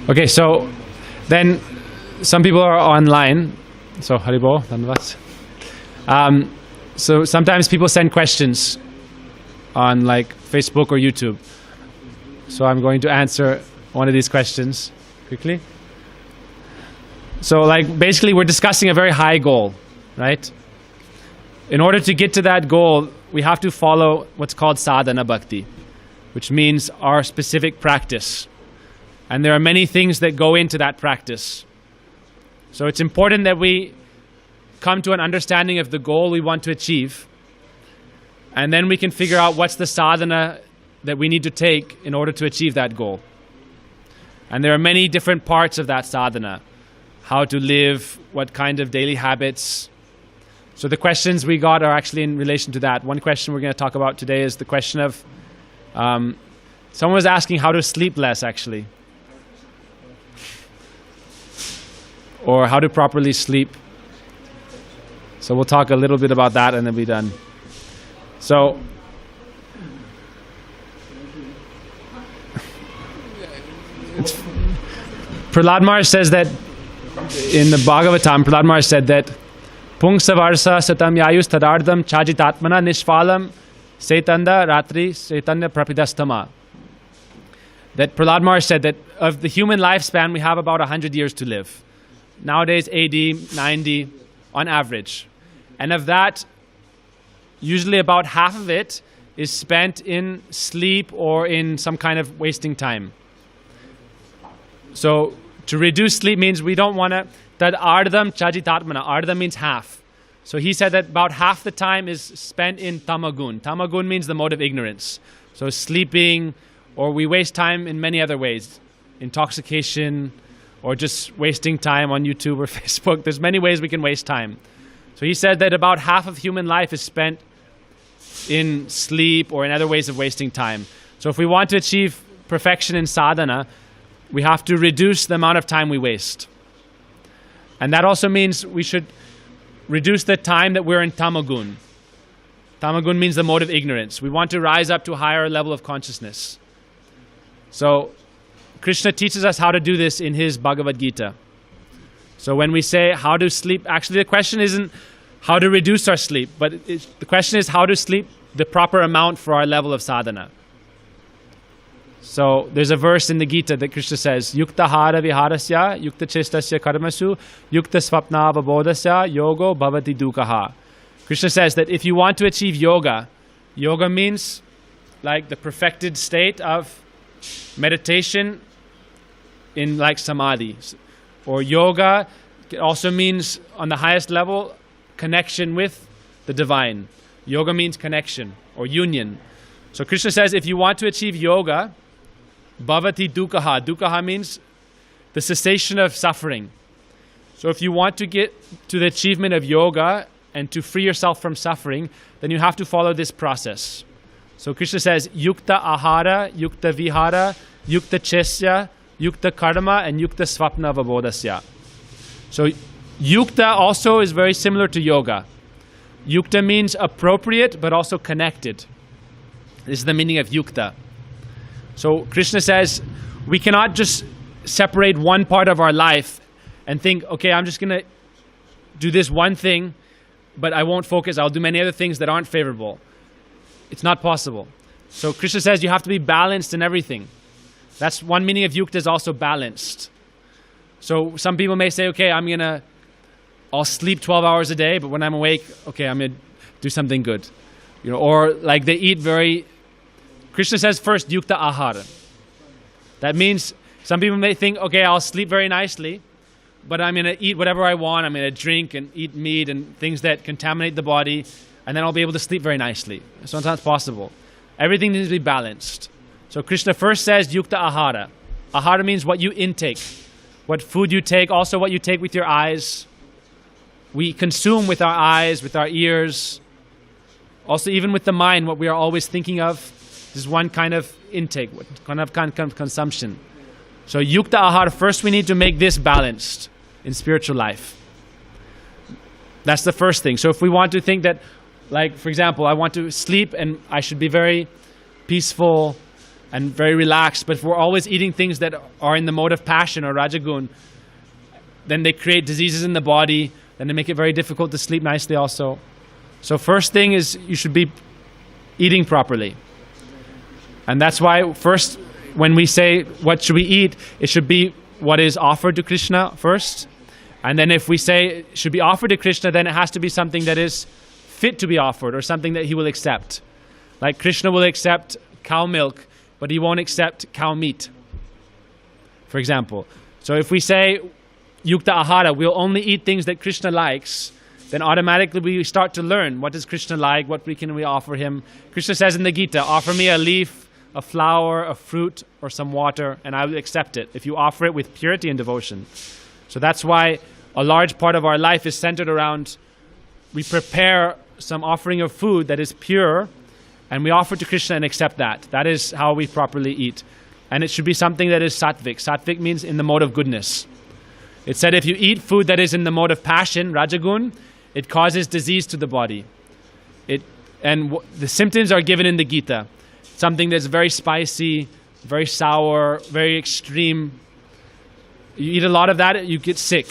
Okay, so then some people are online. So Haribo, Dhanavad. So sometimes people send questions on like Facebook or YouTube. So I'm going to answer one of these questions quickly. So like basically we're discussing a very high goal, right? In order to get to that goal, we have to follow what's called sadhana bhakti, which means our specific practice. And there are many things that go into that practice. So it's important that we come to an understanding of the goal we want to achieve. And then we can figure out what's the sadhana that we need to take in order to achieve that goal. And there are many different parts of that sadhana. How to live, what kind of daily habits. So the questions we got are actually in relation to that. One question we're going to talk about today is the question of, someone was asking how to sleep less actually. Or how to properly sleep. So we'll talk a little bit about that and then be done. So, Prahlad Maharaj says that in the Bhagavatam, Prahlad Maharaj said that Pungsavarsa satam yayus tadardam chajitatmana nishvalam setanda ratri setanya prapidastama. That Prahlad Maharaj said that of the human lifespan we have about 100 years to live. Nowadays 80, 90 on average. And of that, usually about half of it is spent in sleep or in some kind of wasting time. So to reduce sleep means we don't want to, tad ardham chajitatmana, ardham means half. So he said that about half the time is spent in tamagun. Tamagun means the mode of ignorance. So sleeping, or we waste time in many other ways. Intoxication, or just wasting time on YouTube or Facebook. There's many ways we can waste time. So he said that about half of human life is spent in sleep or in other ways of wasting time. So if we want to achieve perfection in sadhana, we have to reduce the amount of time we waste. And that also means we should reduce the time that we're in tamagun. Tamagun means the mode of ignorance. We want to rise up to a higher level of consciousness. So Krishna teaches us how to do this in his Bhagavad Gita. So when we say how to sleep, actually the question isn't how to reduce our sleep, but the question is how to sleep the proper amount for our level of sadhana. So there's a verse in the Gita that Krishna says, Yukta hara viharasya, yukta chestasya karmasu, yukta svapna vabodasya, yogo bhavati dukaha. Krishna says that if you want to achieve yoga, yoga means like the perfected state of meditation in like samadhi. Or yoga also means on the highest level, connection with the divine. Yoga means connection or union. So Krishna says if you want to achieve yoga, bhavati dukkha. Dukkha means the cessation of suffering. So if you want to get to the achievement of yoga and to free yourself from suffering, then you have to follow this process. So Krishna says, yukta ahara, yukta vihara, yukta chesya, yukta karma, and yukta svapna vabodasya. So yukta also is very similar to yoga. Yukta means appropriate but also connected. This is the meaning of yukta. So Krishna says we cannot just separate one part of our life and think, okay, I'm just going to do this one thing, but I won't focus. I'll do many other things that aren't favorable. It's not possible. So Krishna says you have to be balanced in everything. That's one meaning of yukta is also balanced. So some people may say, okay, I'll sleep 12 hours a day, but when I'm awake, okay, I'm going to do something good. Or like they eat Krishna says first, yukta ahara. That means some people may think, okay, I'll sleep very nicely, but I'm going to eat whatever I want. I'm going to drink and eat meat and things that contaminate the body, and then I'll be able to sleep very nicely. So it's not possible. Everything needs to be balanced. So Krishna first says yukta ahara. Ahara means what you intake, what food you take, also what you take with your eyes. We consume with our eyes, with our ears, also even with the mind, what we are always thinking of. This is one kind of intake, kind of consumption. So yukta ahara, first we need to make this balanced in spiritual life. That's the first thing. So if we want to think that, like for example, I want to sleep and I should be very peaceful and very relaxed. But if we're always eating things that are in the mode of passion or rajagun, then they create diseases in the body, and they make it very difficult to sleep nicely also. So first thing is you should be eating properly. And that's why first, when we say what should we eat, it should be what is offered to Krishna first. And then if we say it should be offered to Krishna, then it has to be something that is fit to be offered or something that he will accept. Like Krishna will accept cow milk, but he won't accept cow meat, for example. So if we say yukta ahara, we'll only eat things that Krishna likes, then automatically we start to learn what does Krishna like, what can we offer him. Krishna says in the Gita, offer me a leaf, a flower, a fruit, or some water, and I will accept it, if you offer it with purity and devotion. So that's why a large part of our life is centered around, we prepare some offering of food that is pure, and we offer to Krishna and accept that. That is how we properly eat. And it should be something that is sattvic. Sattvic means in the mode of goodness. It said if you eat food that is in the mode of passion, rajagun, it causes disease to the body. The symptoms are given in the Gita. Something that's very spicy, very sour, very extreme. You eat a lot of that, you get sick.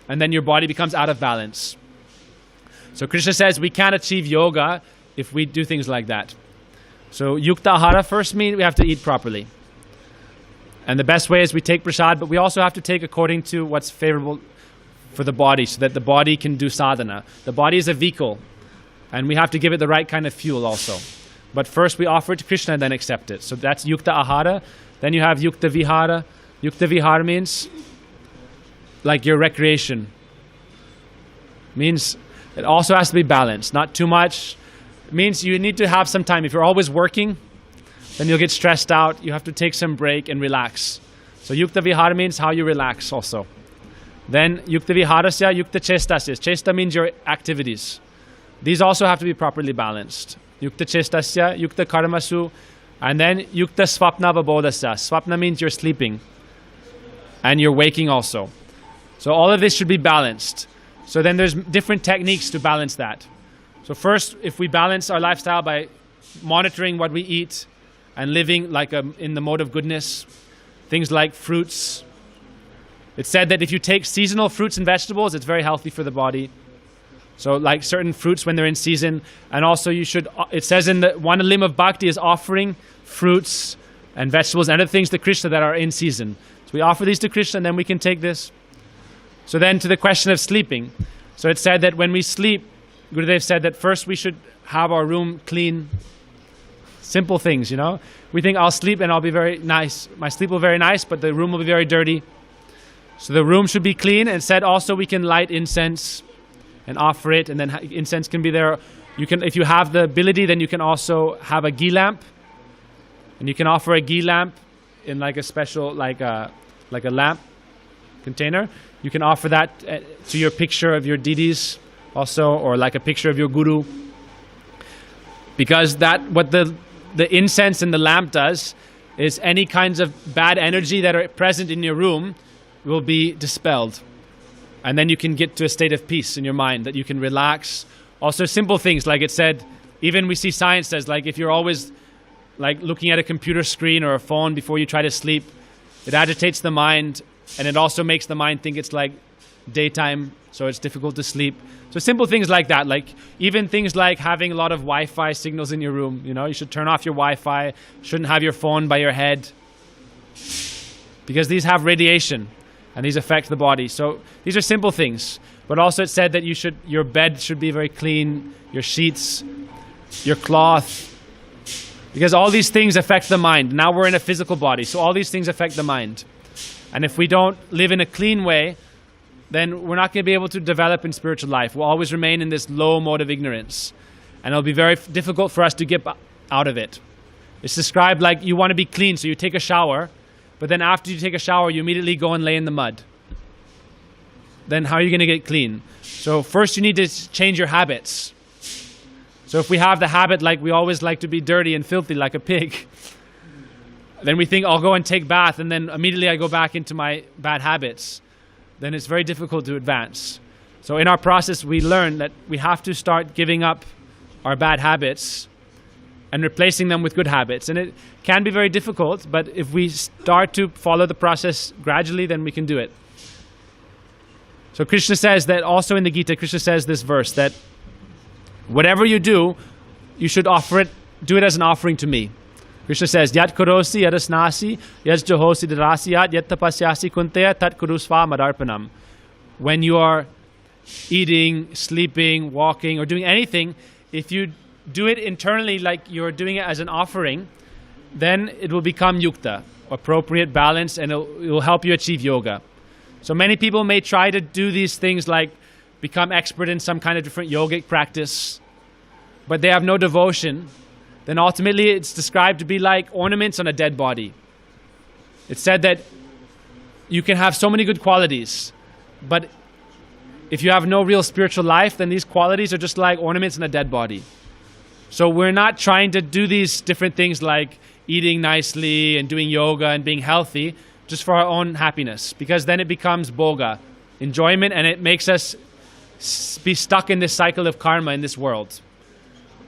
And then your body becomes out of balance. So Krishna says we can't achieve yoga if we do things like that. So yukta ahara first means we have to eat properly. And the best way is we take prasad, but we also have to take according to what's favorable for the body so that the body can do sadhana. The body is a vehicle, and we have to give it the right kind of fuel also. But first we offer it to Krishna and then accept it. So that's yukta ahara. Then you have yukta vihara. Yukta vihara means like your recreation. Means it also has to be balanced, not too much. It means you need to have some time. If you're always working, then you'll get stressed out. You have to take some break and relax. So yukta vihara means how you relax also. Then yukta viharasya, yukta chestasya. Chesta means your activities. These also have to be properly balanced. Yukta chestasya, yukta karmasu, and then yukta swapna vabodasya. Swapna means you're sleeping and you're waking also. So all of this should be balanced. So then there's different techniques to balance that. So first, if we balance our lifestyle by monitoring what we eat and living like in the mode of goodness, things like fruits. It's said that if you take seasonal fruits and vegetables, it's very healthy for the body. So like certain fruits when they're in season. And also you should, it says in the one limb of bhakti is offering fruits and vegetables and other things to Krishna that are in season. So we offer these to Krishna and then we can take this. So then to the question of sleeping. So it's said that when we sleep, Gurudev said that first we should have our room clean. Simple things, you know. We think I'll sleep and I'll be very nice. My sleep will be very nice, but the room will be very dirty. So the room should be clean. And said also we can light incense and offer it, and then incense can be there. You can, if you have the ability, then you can also have a ghee lamp, and you can offer a ghee lamp in like a special, like a lamp container. You can offer that to your picture of your deities also, or like a picture of your guru, because that what the incense and the lamp does is any kinds of bad energy that are present in your room will be dispelled. And then you can get to a state of peace in your mind, that you can relax. Also simple things, like it said, even we see science says, like if you're always like looking at a computer screen or a phone before you try to sleep, it agitates the mind, and it also makes the mind think it's like daytime, so it's difficult to sleep. So simple things like that, like even things like having a lot of Wi-Fi signals in your room, you know, you should turn off your Wi-Fi, shouldn't have your phone by your head, because these have radiation. And these affect the body. So these are simple things. But also it said that your bed should be very clean, your sheets, your cloth. Because all these things affect the mind. Now we're in a physical body, so all these things affect the mind. And if we don't live in a clean way, then we're not going to be able to develop in spiritual life. We'll always remain in this low mode of ignorance. And it'll be very difficult for us to get out of it. It's described like you want to be clean, so you take a shower. But then after you take a shower, you immediately go and lay in the mud. Then how are you going to get clean? So first you need to change your habits. So if we have the habit like we always like to be dirty and filthy like a pig, then we think I'll go and take bath and then immediately I go back into my bad habits. Then it's very difficult to advance. So in our process we learn that we have to start giving up our bad habits and replacing them with good habits. And it can be very difficult, but if we start to follow the process gradually, then we can do it. So Krishna says that also in the Gita, Krishna says this verse that whatever you do, you should do it as an offering to me. Krishna says, Yat karosi yadasnasi yas johosi darasiyat yat tapasyasi kunteya tat kurusva madarpanam. When you are eating, sleeping, walking, or doing anything, if you do it internally like you're doing it as an offering, then it will become yukta, appropriate, balanced, and it will help you achieve yoga. So many people may try to do these things like become expert in some kind of different yogic practice, but they have no devotion. Then ultimately it's described to be like ornaments on a dead body. It's said that you can have so many good qualities, but if you have no real spiritual life, then these qualities are just like ornaments in a dead body. So we're not trying to do these different things like eating nicely and doing yoga and being healthy just for our own happiness, because then it becomes bhoga, enjoyment, and it makes us be stuck in this cycle of karma in this world,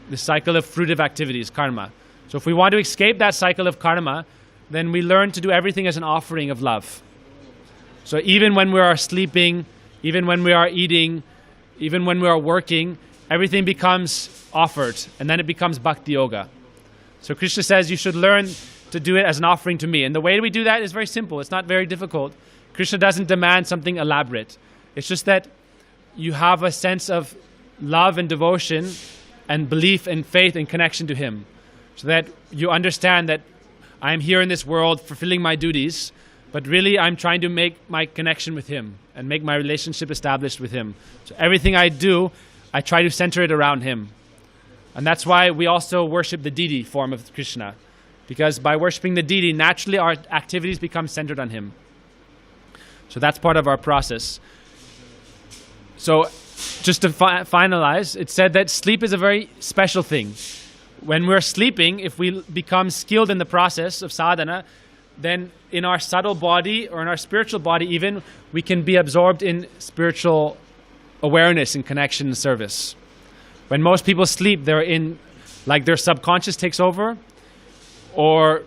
this cycle of fruitive activities, karma. So if we want to escape that cycle of karma, then we learn to do everything as an offering of love. So even when we are sleeping, even when we are eating, even when we are working, everything becomes offered, and then it becomes bhakti yoga. So Krishna says you should learn to do it as an offering to me. And the way we do that is very simple. It's not very difficult. Krishna doesn't demand something elaborate. It's just that you have a sense of love and devotion and belief and faith and connection to Him. So that you understand that I'm here in this world fulfilling my duties, but really I'm trying to make my connection with Him and make my relationship established with Him. So everything I do, I try to center it around Him. And that's why we also worship the deity form of Krishna. Because by worshiping the deity, naturally our activities become centered on Him. So that's part of our process. So just to finalize, it said that sleep is a very special thing. When we're sleeping, if we become skilled in the process of sadhana, then in our subtle body or in our spiritual body even, we can be absorbed in spiritual awareness and connection and service. When most people sleep, they're in, like their subconscious takes over, or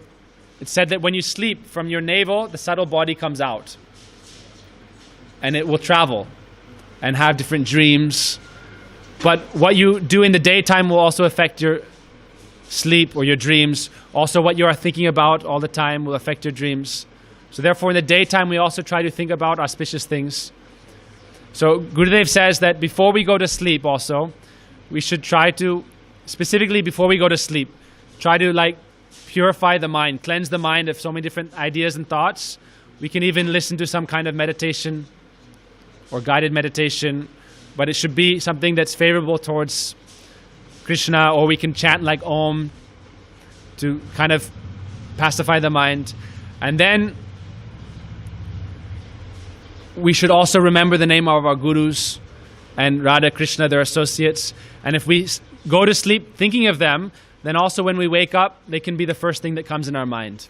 it's said that when you sleep from your navel, the subtle body comes out and it will travel and have different dreams. But what you do in the daytime will also affect your sleep or your dreams. Also what you are thinking about all the time will affect your dreams. So therefore in the daytime we also try to think about auspicious things. So Gurudev says that before we go to sleep also, we should try to, specifically before we go to sleep, try to like purify the mind, cleanse the mind of so many different ideas and thoughts. We can even listen to some kind of meditation or guided meditation, but it should be something that's favorable towards Krishna, or we can chant like Om to kind of pacify the mind. And then we should also remember the name of our gurus and Radha, Krishna, their associates. And if we go to sleep thinking of them, then also when we wake up, they can be the first thing that comes in our mind.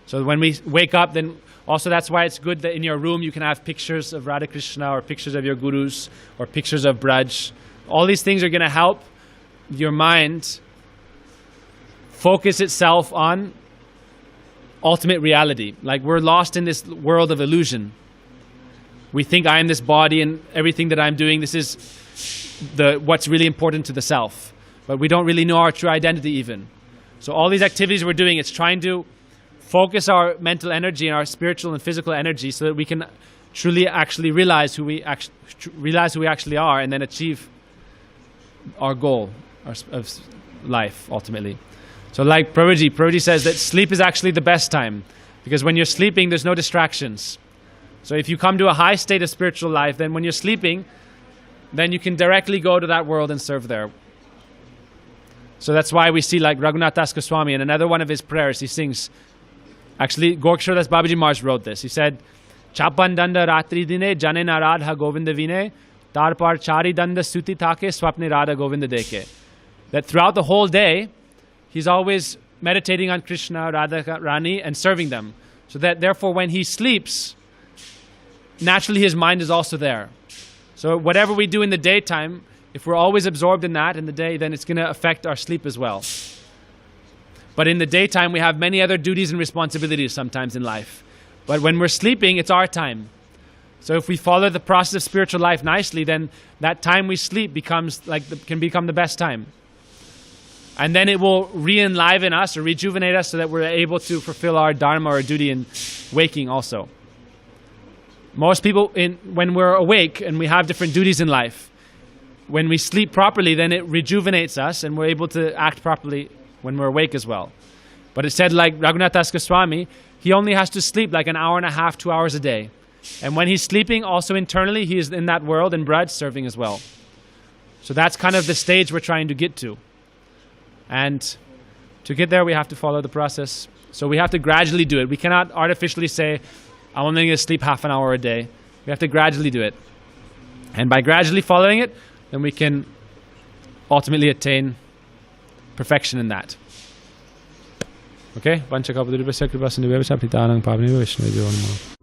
So when we wake up, then also that's why it's good that in your room you can have pictures of Radha Krishna or pictures of your gurus or pictures of Braj. All these things are going to help your mind focus itself on ultimate reality. Like we're lost in this world of illusion. We think I am this body and everything that I'm doing, this is what's really important to the self. But we don't really know our true identity even. So all these activities we're doing, it's trying to focus our mental energy and our spiritual and physical energy so that we can truly actually realize who we actually are, and then achieve our goal of life ultimately. So like Prabhuji says that sleep is actually the best time, because when you're sleeping there's no distractions. So if you come to a high state of spiritual life, then when you're sleeping, then you can directly go to that world and serve there. So that's why we see like Raghunath Das Goswami, in another one of his prayers, he sings, actually Gorkshwar Das Babaji Maharaj wrote this. He said, Chapan danda ratri dine jane na radha govinda vine, tarpar chari danda suti thake swapne radha govinda deke. That throughout the whole day, he's always meditating on Krishna, Radha Rani, and serving them. So that therefore when he sleeps, naturally his mind is also there. So whatever we do in the daytime, if we're always absorbed in that in the day, then it's going to affect our sleep as well. But in the daytime, we have many other duties and responsibilities sometimes in life. But when we're sleeping, it's our time. So if we follow the process of spiritual life nicely, then that time we sleep can become the best time. And then it will re-enliven us or rejuvenate us so that we're able to fulfill our dharma or duty in waking also. Most people, when we're awake and we have different duties in life, when we sleep properly, then it rejuvenates us and we're able to act properly when we're awake as well. But it said, like Raghunath Das Goswami, he only has to sleep like an hour and a half, 2 hours a day. And when he's sleeping, also internally, he is in that world in Braj serving as well. So that's kind of the stage we're trying to get to. And to get there, we have to follow the process. So we have to gradually do it. We cannot artificially say, I'm only going to sleep half an hour a day. We have to gradually do it. And by gradually following it, then we can ultimately attain perfection in that. Okay? Vancha kalpadurubhasya kripa sindhubhyeva cha patitanang pavanebhyo vaishnavebhyo namo.